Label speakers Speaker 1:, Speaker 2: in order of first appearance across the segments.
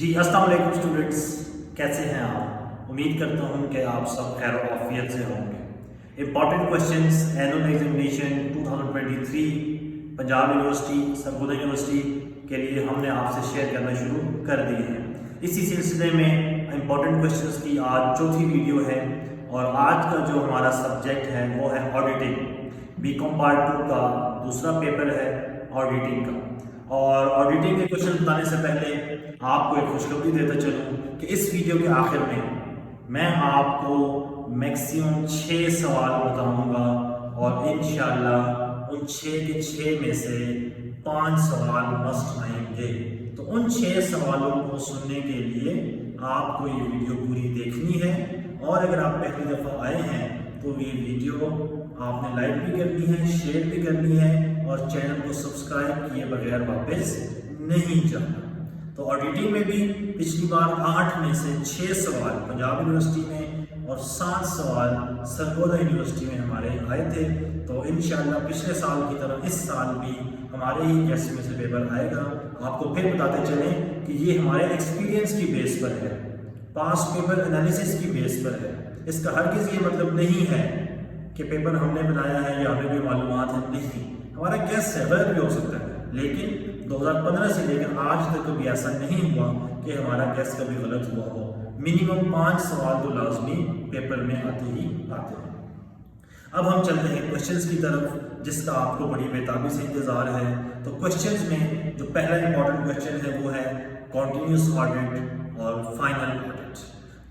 Speaker 1: جی السلام علیکم اسٹوڈنٹس، کیسے ہیں آپ؟ امید کرتا ہوں کہ آپ سب خیر و عافیت سے ہوں گے۔ Important questions annual examination 2023 Punjab university Sargodha university کے لیے ہم نے آپ سے شیئر کرنا شروع کر دیے ہیں۔ اسی سلسلے میں امپورٹنٹ کویشچنس کی آج چوتھی ویڈیو ہے، اور آج کا جو ہمارا سبجیکٹ ہے وہ ہے آڈیٹنگ۔ بی کام پارٹ 2 کا دوسرا پیپر ہے آڈیٹنگ کا۔ اور آڈیٹنگ کے کویشچن بتانے سے پہلے آپ کو ایک خوشخبری دیتا چلوں کہ اس ویڈیو کے آخر میں آپ کو میکسیمم 6 سوال بتاؤں گا، اور انشاءاللہ ان 6 کے 6 میں سے 5 سوال مسٹ آئیں گے۔ تو ان 6 سوالوں کو سننے کے لیے آپ کو یہ ویڈیو پوری دیکھنی ہے، اور اگر آپ پہلی دفعہ آئے ہیں تو یہ ویڈیو آپ نے لائک بھی کرنی ہے، شیئر بھی کرنی ہے، اور چینل کو سبسکرائب کیے بغیر واپس نہیں جانا۔ تو آڈیٹنگ میں بھی پچھلی بار 8 میں سے 6 سوال پنجاب یونیورسٹی میں اور 7 سوال سرگودا یونیورسٹی میں ہمارے آئے تھے۔ تو انشاءاللہ پچھلے سال کی طرح اس سال بھی ہمارے ہی جیسے میں سے پیپر آئے گا۔ آپ کو پھر بتاتے چلیں کہ یہ ہمارے ایکسپیرینس کی بیس پر ہے، پاس پیپر انالیسس کی بیس پر ہے۔ اس کا ہرگز یہ مطلب نہیں ہے کہ پیپر ہم نے بنایا ہے یا ہمیں کوئی معلومات ہے، نہیں، ہمارا گیس ہے، غلط بھی ہو سکتا ہے، لیکن 2015 سے لے کر آج تک کبھی ایسا نہیں ہوا کہ ہمارا گیس کبھی غلط ہوا ہو۔ منیمم 5 سوال تو لازمی پیپر میں آتے ہی آتے ہیں۔ اب ہم چلتے ہیں کویشچنز کی طرف، جس کا آپ کو بڑی بےتابی سے انتظار ہے۔ تو کویشچنز میں جو پہلا امپورٹنٹ کویشچن ہے وہ ہے کنٹینیوس آڈٹ اور فائنل آڈٹ۔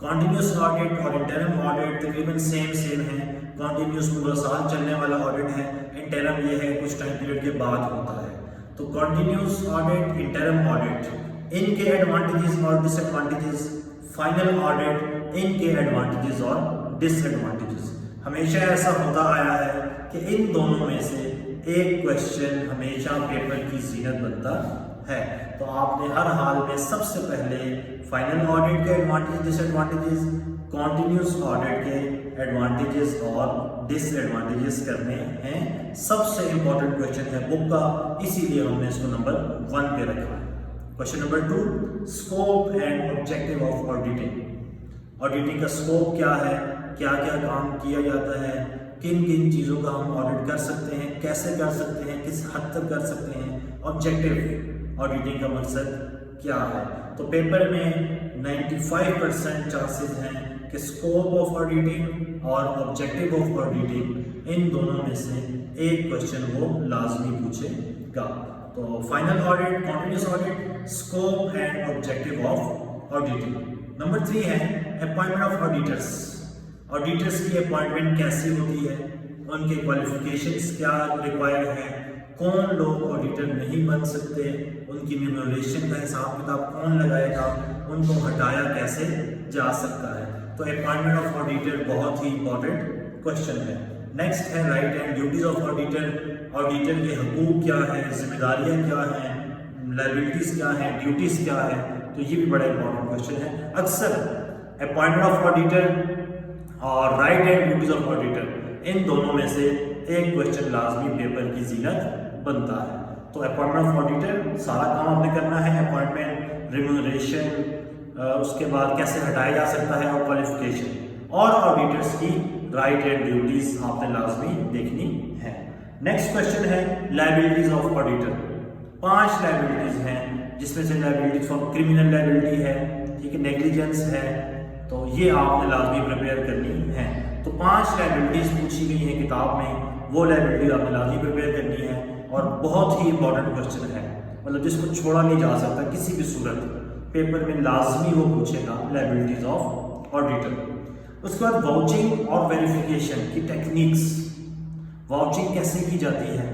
Speaker 1: کنٹینیوس آڈٹ اور انٹرم آڈٹ تقریباً سیم ہیں۔ کنٹینیوس پورا سال چلنے والا آڈٹ ہے، انٹرم یہ ہے کچھ ٹائم پیریڈ کے بعد ہوتا ہے۔ تو کنٹینیوس آڈٹ، انٹرم آڈٹ، ان کے ایڈوانٹیجز اور ڈس ایڈوانٹیجز، فائنل آڈٹ، ان کے ایڈوانٹیجز اور ڈس ایڈوانٹیجز۔ ہمیشہ ایسا ہوتا آیا ہے کہ ان دونوں میں سے ایک کویشچن ہمیشہ پیپر کی زینت بنتا ہے۔ تو آپ نے ہر حال میں سب سے پہلے فائنل آڈٹ کے ایڈوانٹیج ڈس ایڈوانٹیجز، کنٹینیوس آڈٹ کے ایڈوانٹیجز اور ڈس ایڈوانٹیجز کرنے ہیں۔ سب سے امپورٹنٹ کویشچن ہے بک کا، اسی لیے ہم نے اس کو نمبر 1 پہ رکھا ہے۔ Question number 2، scope and objective of auditing. Auditing کا اسکوپ کیا ہے، کیا کیا کام کیا جاتا ہے، کن کن چیزوں کا ہم آڈٹ کر سکتے ہیں، کیسے کر سکتے ہیں، کس حد تک کر سکتے ہیں، آبجیکٹیو آڈیٹنگ کا مقصد کیا ہے۔ تو پیپر میں 95% چانسز ہیں کہ اسکوپ آف آڈیٹنگ اور آبجیکٹیو آف آڈیٹنگ ان دونوں میں سے ایک کویشچن وہ لازمی پوچھے گا۔ تو final audit, continuous audit, scope and objective of auditing. Number 3 ہے اپوائنٹمنٹ آف آڈیٹرس۔ آڈیٹرس کی اپوائنٹمنٹ کیسی ہوتی ہے، ان کے کوالیفیکیشنس کیا ریکوائرڈ ہیں، کون لوگ آڈیٹر نہیں بن سکتے، ان کی ریمونریشن کا حساب کتاب کون لگائے گا، ان کو ہٹایا کیسے جا سکتا ہے۔ تو اپوائنٹمنٹ آف آڈیٹر بہت ہی امپورٹنٹ کویشچن ہے۔ نیکسٹ ہے right and duties of auditor. Auditor کے حقوق کیا ہیں، ذمہ داریاں کیا ہیں، لائبلٹیز کیا ہیں، ڈیوٹیز کیا ہیں۔ تو یہ بھی بڑا امپورٹنٹ کویشچن ہے۔ اکثر اپوائنٹمنٹ آف آڈیٹر اور right and duties of auditor ان دونوں میں سے ایک کویشچن لازمی پیپر کی زینت بنتا ہے۔ تو اپوائنٹمنٹ آف آڈیٹر سارا کام آپ نے کرنا ہے، اپوائنٹمنٹ، ریمونریشن، اس کے بعد کیسے ہٹایا جا سکتا ہے، اور کوالیفیکیشن، اور آڈیٹرس کی رائٹ اینڈ ڈیوٹیز آپ نے لازمی دیکھنی ہے۔ نیکسٹ کویشچن ہے لائبلٹیز آف آڈیٹر۔ 5 لائبلٹیز ہیں، جس میں سے لائبلٹیز فار کرمنل لائبلٹی ہے، ٹھیک ہے، نیگلیجنس ہے، تو یہ آپ نے لازمی پریپیئر کرنی ہے۔ تو 5 لائبلٹیز پوچھی گئی ہیں کتاب میں، وہ لائبلٹی آپ نے لازمی پریپیئر کرنی ہے، اور بہت ہی امپورٹنٹ کویشچن ہے، مطلب جس کو چھوڑا نہیں جا سکتا کسی بھی صورت، پیپر میں لازمی وہ پوچھے گا لائبلٹیز آف آڈیٹر۔ اس کے بعد واؤچنگ اور ویریفیکیشن کی ٹیکنیکس۔ واؤچنگ کیسے کی جاتی ہے،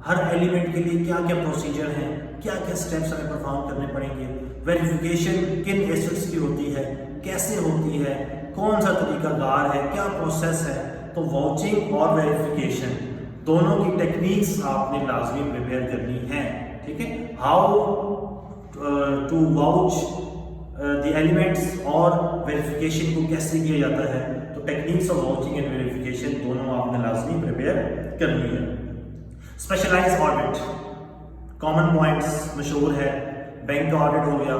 Speaker 1: ہر ایلیمنٹ کے لیے کیا کیا پروسیجر ہیں، کیا کیا سٹیپس ہمیں پرفارم کرنے پڑیں گے، ویریفیکیشن کن ایسٹس کی ہوتی ہے، کیسے ہوتی ہے، کون سا طریقہ کار ہے، کیا پروسیس ہے۔ تو واؤچنگ اور ویریفیکیشن دونوں کی ٹیکنیکس آپ نے لازمی پریپیئر کرنی ہے، ٹھیک ہے۔ How to vouch the elements اور ویریفیکیشن کو کیسے کیا جاتا ہے، تو techniques of vouching and verification دونوں آپ نے لازمی پریپیئر کرنی ہے۔ اسپیشلائز آڈٹ، کامن پوائنٹس مشہور ہے، بینک کا آڈٹ ہو گیا،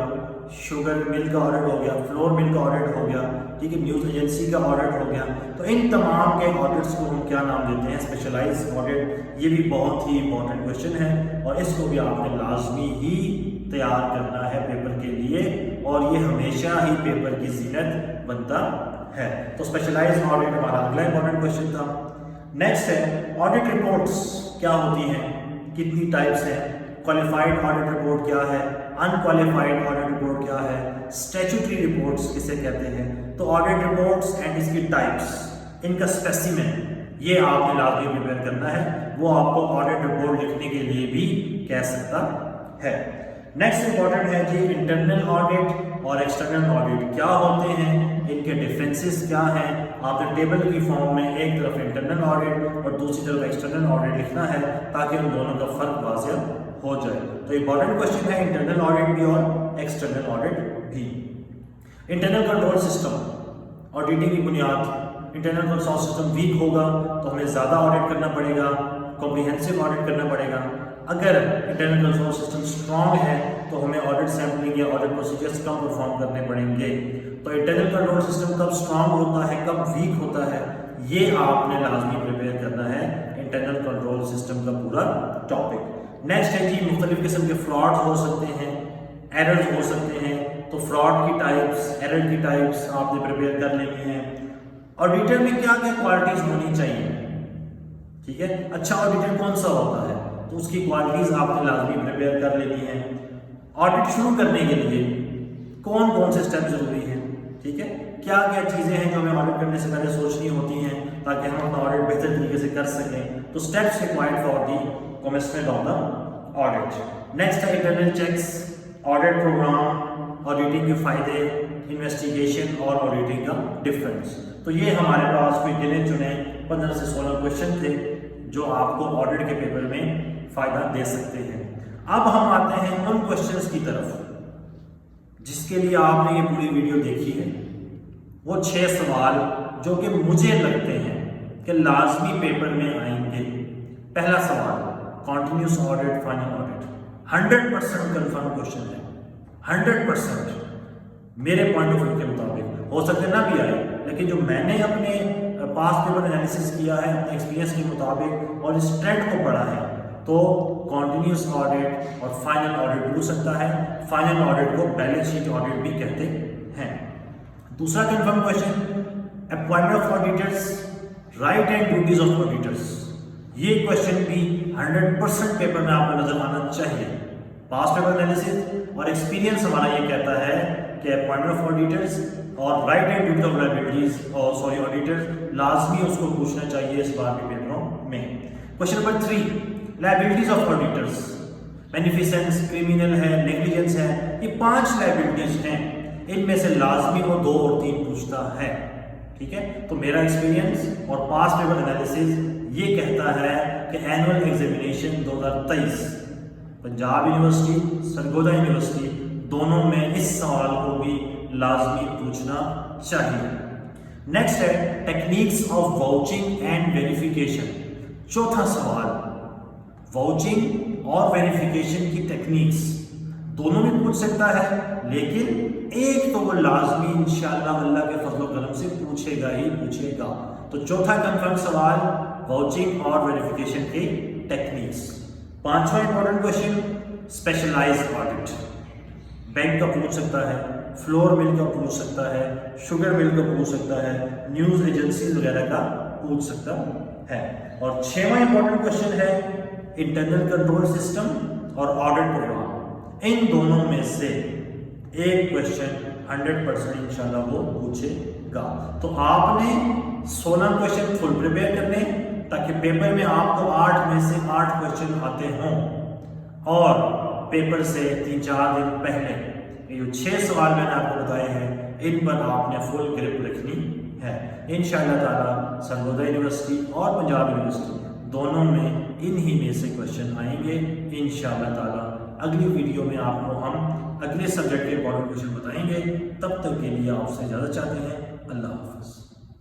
Speaker 1: شوگر مل کا آڈٹ ہو گیا, فلور مل کا آڈٹ ہو گیا, ٹھیک ہے, نیوز ایجنسی کا آڈٹ ہو گیا. تو ان تمام کے آڈٹس کو ہم کیا نام دیتے ہیں؟ Specialise audit. یہ بھی بہت ہی امپورٹنٹ کویشچن ہے اور اس کو بھی آپ نے لازمی ہی تیار کرنا ہے پیپر کے لیے, اور یہ ہمیشہ ہی پیپر کی زینت بنتا ہے. تو اسپیشلائز آڈٹ ہمارا اگلا امپورٹنٹ کویشچن تھا. نیکسٹ ہے آڈٹ رپورٹس کیا ہوتی ہیں, کتنی ٹائپس ہیں, کوالیفائڈ آڈٹ رپورٹ کیا ہے, انکوالیفائڈ آڈٹ رپورٹ کیا ہے, اسٹیچوٹری رپورٹس کسے کہتے ہیں. تو آڈٹ رپورٹس اینڈ اس کی ٹائپس, ان کا اسپیسیمن, یہ آپ نے لازمی پریپیئر کرنا ہے, وہ آپ کو آڈٹ رپورٹ لکھنے کے لیے بھی کہہ سکتا ہے. نیکسٹ امپورٹنٹ ہے جی انٹرنل آڈٹ اور ایکسٹرنل آڈٹ کیا ہوتے ہیں, ان کے ڈفرینسز کیا ہیں. آپ نے ٹیبل کی فارم میں ایک طرف انٹرنل آڈٹ اور دوسری طرف ایکسٹرنل آڈٹ لکھنا ہے تاکہ ان دونوں کا فرق واضح ہو جائے. تو امپورٹنٹ کویشچن ہے انٹرنل آڈٹ بھی اور ایکسٹرنل آڈٹ بھی. انٹرنل کنٹرول سسٹم آڈیٹنگ کی بنیاد, انٹرنل کنٹرول سسٹم ویک ہوگا تو ہمیں زیادہ آڈٹ کرنا پڑے گا, کمپریہنسو آڈٹ کرنا پڑے گا. اگر انٹرنل کنٹرول سسٹم اسٹرانگ ہے تو ہمیں آڈٹ سیمپلنگ یا آڈٹ پروسیجرز کم پرفارم کرنے پڑیں گے. تو انٹرنل کنٹرول سسٹم کب اسٹرانگ ہوتا ہے, کب ویک ہوتا ہے, یہ آپ نے لازمی پریپیئر کرنا ہے انٹرنل کنٹرول سسٹم کا پورا ٹاپک. نیکسٹ ہے جی مختلف قسم کے فراڈ ہو سکتے ہیں, ایررز ہو سکتے ہیں. تو فراڈ کی ٹائپس, ایرر کی ٹائپس آپ نے پریپیئر کر لینی ہیں. آڈیٹر میں کیا کیا کوالٹیز ہونی چاہیے, ٹھیک ہے, اچھا آڈیٹر کون سا ہوتا ہے, تو اس کی کوالٹیز آپ نے لازمی پریپیئر کر لینی ہے. آڈٹ شروع کرنے کے لیے کون کون سے اسٹیپ ضروری ہیں, ٹھیک ہے, کیا کیا چیزیں ہیں جو ہمیں آڈٹ کرنے سے پہلے سوچنی ہوتی ہیں تاکہ ہم اپنا آڈٹ بہتر طریقے سے کر سکیں. تو steps required for the commencement of the audit. Next ہے internal checks, audit program, auditing کے فائدے, انویسٹیگیشن اور آڈیٹنگ کا ڈفرینس. تو یہ ہمارے پاس کوئی گنے چنے 15 سے 16 کویشچن تھے جو آپ کو آڈٹ کے پیپر میں فائدہ دے سکتے ہیں. اب ہم آتے ہیں ان کویشچنز کی طرف جس کے لیے آپ نے یہ پوری ویڈیو دیکھی ہے. وہ 6 سوال جو کہ مجھے لگتے ہیں کہ لازمی پیپر میں آئیں گے. پہلا سوال continuous audit, final audit, 100% confirm question ہے, 100% میرے پوائنٹ آف ویو کے مطابق. ہو سکتے نہ بھی آئے, لیکن جو میں نے اپنے پاس پیپر انالیسس کیا ہے اپنے ایکسپیرینس کے مطابق اور اس ٹرینڈ کو پڑھا ہے, تو کنٹینیوس آڈٹ اور فائنل آڈٹ پوچھ سکتا ہے. فائنل آڈٹ کو بیلنس شیٹ آڈٹ بھی کہتے ہیں. دوسرا confirm question appointment of auditors, right and duties of auditors. یہ کویشچن بھی 100% پیپر میں آپ کو نظر آنا چاہیے. پاس پیپر انالیسس اور ایکسپیرینس ہمارا یہ کہتا ہے کہ اپوائنٹمنٹ آف آڈیٹرز اور right and duty of liabilities اور آڈیٹرز لازمی اس کو پوچھنا چاہیے اس بار کے پیپروں میں. Question number 3 liabilities of auditors, beneficence, criminal ہے, نیگلیجنس ہے, یہ 5 لائبلٹیز ہیں. ان میں سے لازمی وہ 2 اور 3 پوچھتا ہے, ٹھیک ہے. تو میرا ایکسپیرینس اور پاس پیپر انالیسس یہ کہتا ہے کہ annual examination 2023 Punjab university, Sargodha university دونوں میں اس سوال کو بھی لازمی پوچھنا چاہیے. نیکسٹ ہے techniques of vouching and verification. چوتھا سوال واؤچنگ اور ویریفیکیشن کی ٹیکنیکس دونوں بھی پوچھ سکتا ہے, لیکن ایک تو وہ لازمی انشاءاللہ اللہ کے فضل و کرم سے پوچھے گا ہی پوچھے گا. تو چوتھا کنفرم سوال واؤچنگ اور ویریفیکیشن کی ٹیکنیکس. پانچواں important question specialise audit, bank کا پوچھ سکتا ہے, فلور مل کا پوچھ سکتا ہے, شوگر مل کا پوچھ سکتا ہے, نیوز ایجنسیز وغیرہ کا پوچھ سکتا ہے. اور 6واں امپورٹنٹ کویشچن ہے انٹرنل کنٹرول سسٹم اور آڈٹ پروگرام. ان دونوں میں سے ایک کویشچن 100% انشاءاللہ وہ پوچھے گا. تو آپ نے 16 کویشچن فل پریپیئر کرنے تاکہ پیپر میں آپ کو 8 میں سے 8 کویشچن آتے ہوں, اور پیپر سے 3-4 دن پہلے یہ جو 6 سوال میں نے آپ کو بتائے ہیں ان پر آپ نے فل گرپ رکھنی ہے. انشاءاللہ تعالی سرگودا یونیورسٹی اور پنجاب یونیورسٹی دونوں میں انہی میں سے کویشچن آئیں گے انشاءاللہ تعالی. اگلی ویڈیو میں آپ کو ہم اگلے سبجیکٹ کے امپورٹنٹ کویشچن بتائیں گے. تب تک کے لیے آپ سے اجازت چاہتے ہیں. اللہ حافظ.